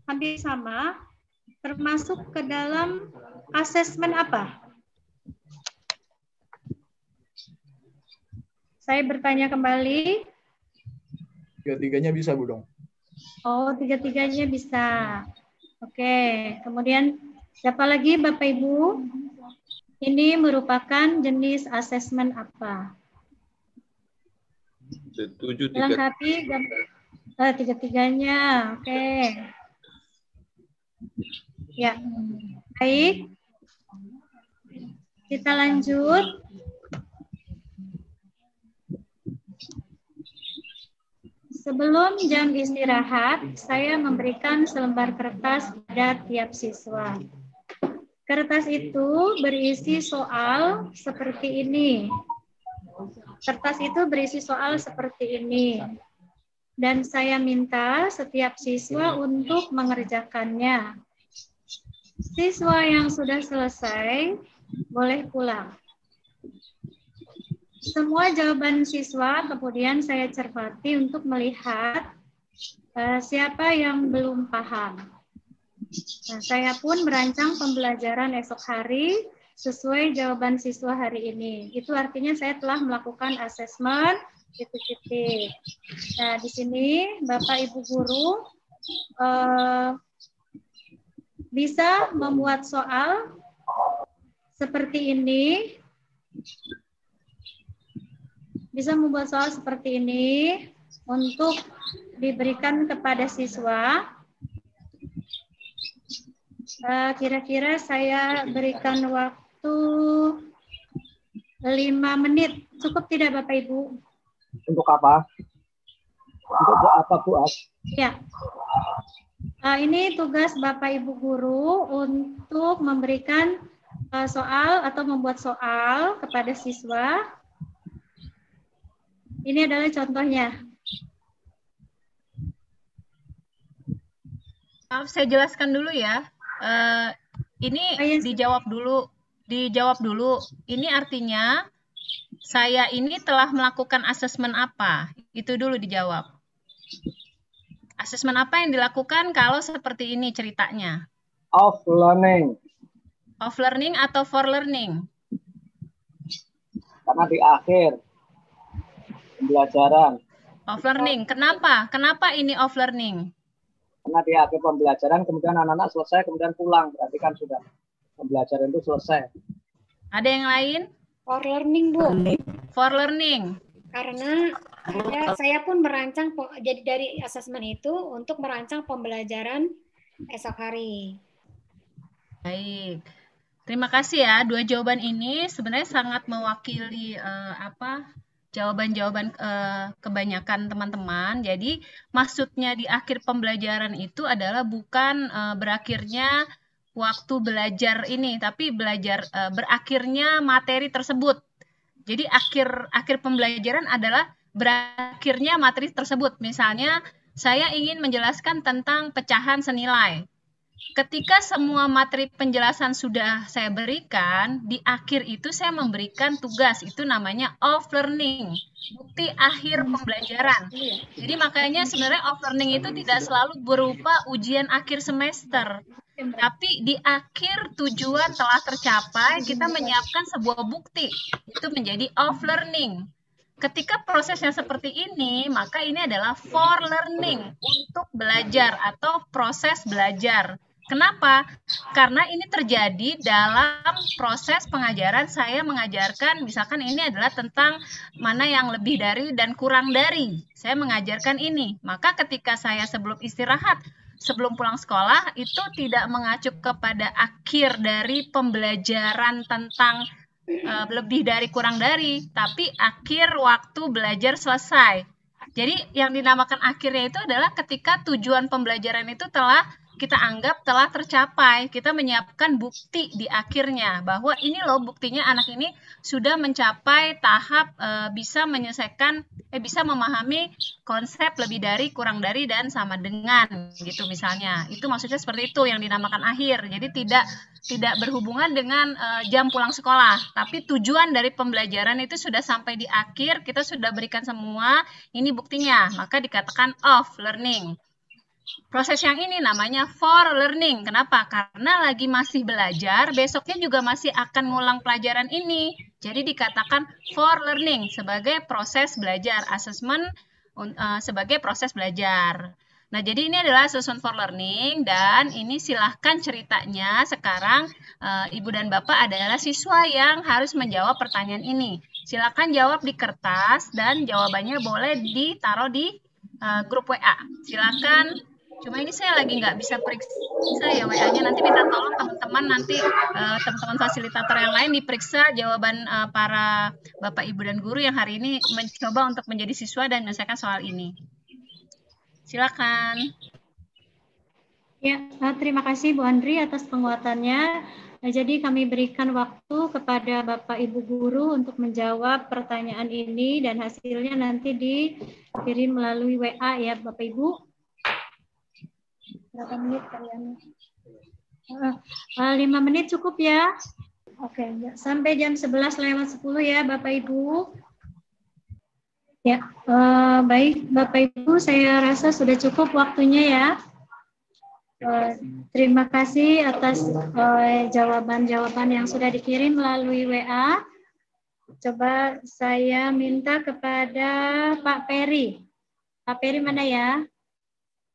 hampir sama, termasuk ke dalam asesmen apa? Saya bertanya kembali. 3-3-nya bisa, Bu Dong. Oh, 3-3-nya bisa. Oke, kemudian siapa lagi Bapak Ibu? Ini merupakan jenis asesmen apa? 7-3. Lengkapi 3-3-nya. Oke. Ya, baik. Kita lanjut. Sebelum jam istirahat, saya memberikan selembar kertas pada tiap siswa. Kertas itu berisi soal seperti ini. Kertas itu berisi soal seperti ini. Dan saya minta setiap siswa untuk mengerjakannya. Siswa yang sudah selesai boleh pulang. Semua jawaban siswa kemudian saya cermati untuk melihat siapa yang belum paham. Nah, saya pun merancang pembelajaran esok hari sesuai jawaban siswa hari ini. Itu artinya saya telah melakukan asesmen titik-titik. Nah, di sini Bapak Ibu guru bisa membuat soal seperti ini. Bisa membuat soal seperti ini untuk diberikan kepada siswa. Kira-kira saya berikan waktu 5 menit. Cukup tidak Bapak Ibu? Untuk apa? Untuk apa Bu As? Ya. Ini tugas Bapak Ibu guru untuk memberikan soal atau membuat soal kepada siswa. Ini adalah contohnya. Maaf, saya jelaskan dulu ya. Ini dijawab dulu. Ini artinya saya ini telah melakukan asesmen apa? Itu dulu dijawab. Asesmen apa yang dilakukan kalau seperti ini ceritanya? Of learning. Of learning atau for learning? Karena di akhir pembelajaran. Of learning. Kenapa? Kenapa ini of learning? Karena di akhir pembelajaran kemudian anak-anak selesai kemudian pulang, berarti kan sudah pembelajaran itu selesai. Ada yang lain? For learning, Bu. For learning. Karena saya pun merancang, jadi dari asesmen itu untuk merancang pembelajaran esok hari. Baik. Terima kasih ya. 2 jawaban ini sebenarnya sangat mewakili jawaban-jawaban kebanyakan teman-teman. Jadi maksudnya di akhir pembelajaran itu adalah bukan berakhirnya waktu belajar ini, tapi berakhirnya materi tersebut. Jadi akhir pembelajaran adalah berakhirnya materi tersebut. Misalnya saya ingin menjelaskan tentang pecahan senilai. Ketika semua materi penjelasan sudah saya berikan, di akhir itu saya memberikan tugas, itu namanya off learning, bukti akhir pembelajaran. Jadi makanya sebenarnya off learning itu tidak selalu berupa ujian akhir semester, tapi di akhir tujuan telah tercapai, kita menyiapkan sebuah bukti, itu menjadi off learning. Ketika prosesnya seperti ini, maka ini adalah for learning, untuk belajar atau proses belajar. Kenapa? Karena ini terjadi dalam proses pengajaran. Saya mengajarkan, misalkan ini adalah tentang mana yang lebih dari dan kurang dari. Saya mengajarkan ini. Maka ketika saya sebelum istirahat, sebelum pulang sekolah, itu tidak mengacu kepada akhir dari pembelajaran tentang lebih dari kurang dari, tapi akhir waktu belajar selesai. Jadi yang dinamakan akhirnya itu adalah ketika tujuan pembelajaran itu telah kita anggap telah tercapai, kita menyiapkan bukti di akhirnya bahwa ini loh buktinya anak ini sudah mencapai tahap bisa menyelesaikan, bisa memahami konsep lebih dari, kurang dari, dan sama dengan gitu misalnya. Itu maksudnya seperti itu yang dinamakan akhir. Jadi tidak berhubungan dengan jam pulang sekolah, tapi tujuan dari pembelajaran itu sudah sampai di akhir, kita sudah berikan semua, ini buktinya, maka dikatakan off learning. Proses yang ini namanya for learning. Kenapa? Karena lagi masih belajar, besoknya juga masih akan ngulang pelajaran ini. Jadi dikatakan for learning sebagai proses belajar, assessment sebagai proses belajar. Nah, jadi ini adalah assessment for learning, dan ini silahkan ceritanya sekarang Ibu dan Bapak adalah siswa yang harus menjawab pertanyaan ini. Silahkan jawab di kertas dan jawabannya boleh ditaruh di grup WA. Silakan. Cuma ini saya lagi nggak bisa periksa ya WA-nya. Nanti minta tolong teman-teman, nanti teman-teman fasilitator yang lain diperiksa jawaban para Bapak, Ibu, dan guru yang hari ini mencoba untuk menjadi siswa dan menyelesaikan soal ini. Silakan. Ya, terima kasih Bu Andri atas penguatannya. Jadi kami berikan waktu kepada Bapak Ibu guru untuk menjawab pertanyaan ini, dan hasilnya nanti dikirim melalui WA ya Bapak Ibu. Berapa menit kalian? 5 menit cukup ya. Oke, sampai jam 11:10 ya Bapak Ibu. Ya, baik Bapak Ibu, saya rasa sudah cukup waktunya ya. Terima kasih atas jawaban-jawaban yang sudah dikirim melalui WA. Coba saya minta kepada Pak Peri. Pak Peri mana ya?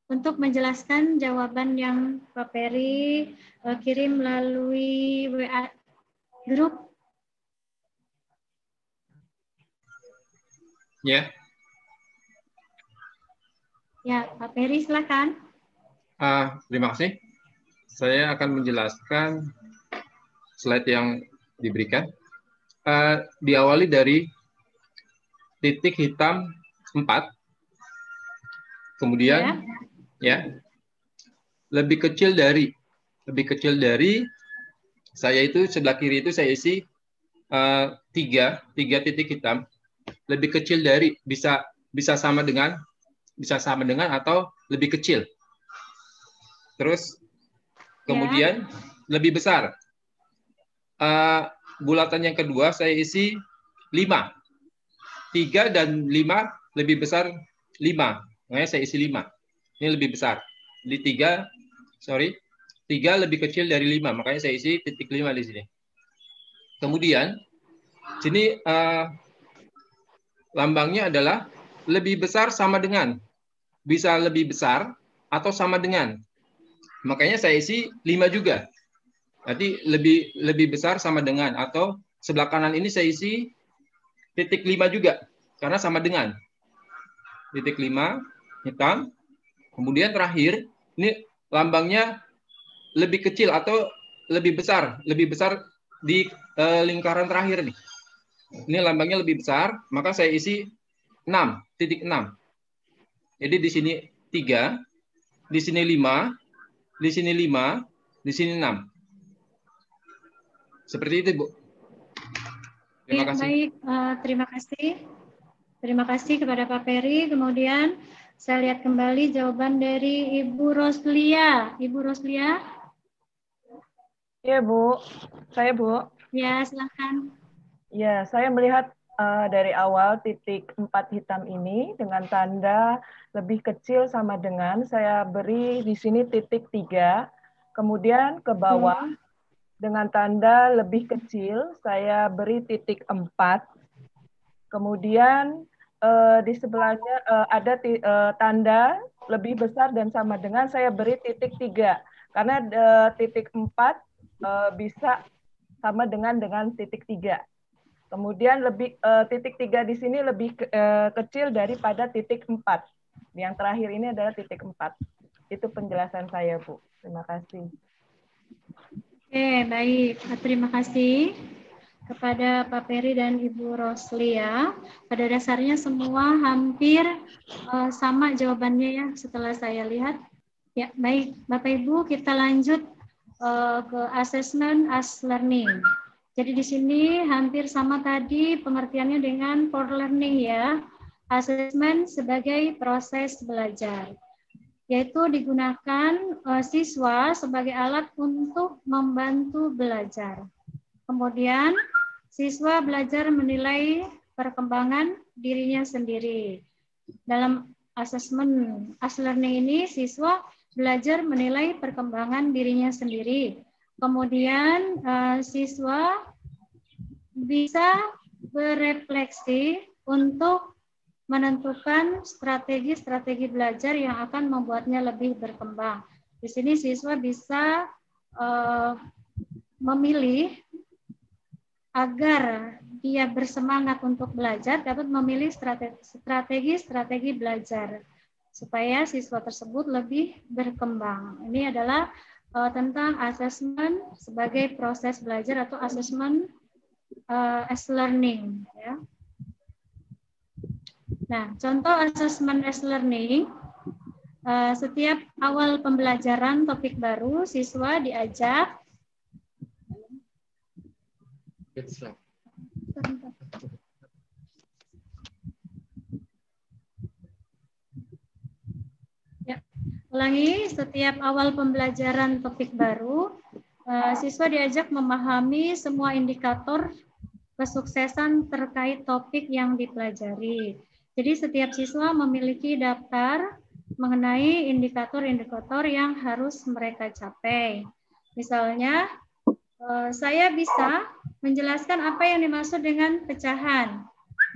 Untuk menjelaskan jawaban yang Pak Peri kirim melalui WA grup. Ya. Ya, Pak Peri silakan. Terima kasih. Saya akan menjelaskan slide yang diberikan. Diawali dari titik hitam 4. Kemudian ya lebih kecil dari saya itu sebelah kiri itu saya isi tiga titik hitam, lebih kecil dari, bisa sama dengan atau lebih kecil. Terus kemudian lebih besar, bulatan yang kedua saya isi 5, 3 dan 5 lebih besar 5. Makanya saya isi 5. Ini lebih besar. Di 3 lebih kecil dari 5. Makanya saya isi titik 5 di sini. Kemudian, sini lambangnya adalah lebih besar sama dengan. Bisa lebih besar atau sama dengan. Makanya saya isi 5 juga. Nanti lebih besar sama dengan. Atau sebelah kanan ini saya isi titik 5 juga. Karena sama dengan. Titik 5. Hitam, kemudian terakhir ini lambangnya lebih kecil atau lebih besar di lingkaran terakhir nih. Ini lambangnya lebih besar, maka saya isi 6, titik 6. Jadi di sini 3, di sini 5, di sini 5, di sini 6. Seperti itu, Bu. Terima kasih. Baik, terima kasih. Terima kasih kepada Pak Peri. Kemudian Saya lihat kembali jawaban dari Ibu Roslia. Ibu Roslia? Iya, Bu. Saya, Bu. Ya, silakan. Ya, saya melihat dari awal titik 4 hitam ini dengan tanda lebih kecil sama dengan, saya beri di sini titik 3, kemudian ke bawah dengan tanda lebih kecil, saya beri titik 4, kemudian di sebelahnya ada tanda lebih besar dan sama dengan, saya beri titik 3, karena titik 4 bisa sama dengan titik 3. Kemudian titik 3 di sini lebih kecil daripada titik 4. Yang terakhir ini adalah titik 4. Itu penjelasan saya, Bu. Terima kasih. Oke, baik. Terima kasih kepada Pak Peri dan Ibu Roslia. Pada dasarnya semua hampir sama jawabannya ya setelah saya lihat. Ya, baik. Bapak Ibu, kita lanjut ke assessment as learning. Jadi di sini hampir sama tadi pengertiannya dengan for learning ya. Assessment sebagai proses belajar. Yaitu digunakan siswa sebagai alat untuk membantu belajar. Kemudian siswa belajar menilai perkembangan dirinya sendiri. Dalam assessment as learning ini siswa belajar menilai perkembangan dirinya sendiri. Kemudian siswa bisa berefleksi untuk menentukan strategi-strategi belajar yang akan membuatnya lebih berkembang. Di sini siswa bisa memilih agar dia bersemangat untuk belajar, dapat memilih strategi-strategi belajar supaya siswa tersebut lebih berkembang. Ini adalah tentang asesmen sebagai proses belajar atau asesmen as learning. Ya. Nah, contoh asesmen as learning, setiap awal pembelajaran topik baru, siswa diajak ulangi, setiap awal pembelajaran topik baru, siswa diajak memahami semua indikator kesuksesan terkait topik yang dipelajari. Jadi setiap siswa memiliki daftar mengenai indikator-indikator yang harus mereka capai. Misalnya, saya bisa menjelaskan apa yang dimaksud dengan pecahan,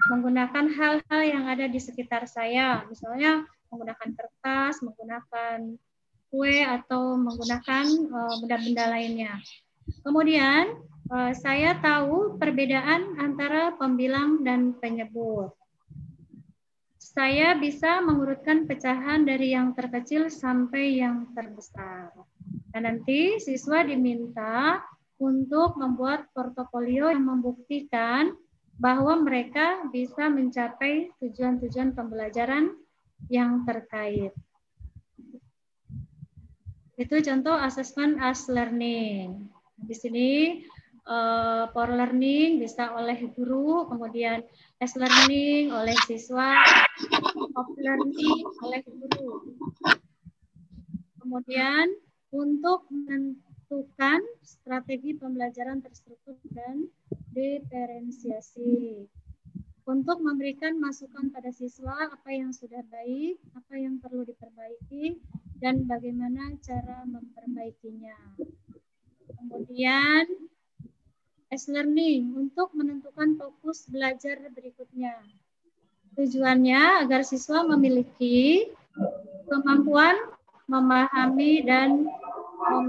menggunakan hal-hal yang ada di sekitar saya, misalnya menggunakan kertas, menggunakan kue, atau menggunakan benda-benda lainnya. Kemudian, saya tahu perbedaan antara pembilang dan penyebut. Saya bisa mengurutkan pecahan dari yang terkecil sampai yang terbesar. Dan nanti siswa diminta untuk membuat portofolio yang membuktikan bahwa mereka bisa mencapai tujuan-tujuan pembelajaran yang terkait. Itu contoh assessment as learning. Di sini for learning bisa oleh guru, kemudian as learning oleh siswa, off learning oleh guru. Kemudian untuk menentukan strategi pembelajaran terstruktur dan diferensiasi. Untuk memberikan masukan pada siswa apa yang sudah baik, apa yang perlu diperbaiki, dan bagaimana cara memperbaikinya. Kemudian, as learning untuk menentukan fokus belajar berikutnya. Tujuannya agar siswa memiliki kemampuan memahami dan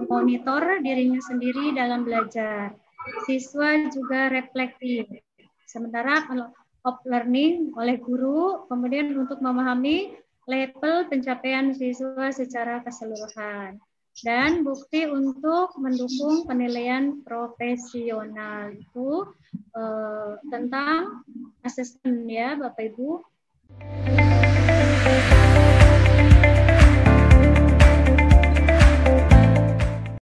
memonitor dirinya sendiri dalam belajar. Siswa juga reflektif. Sementara kalau of learning oleh guru, kemudian untuk memahami level pencapaian siswa secara keseluruhan. Dan bukti untuk mendukung penilaian profesional itu tentang asesmen ya Bapak Ibu.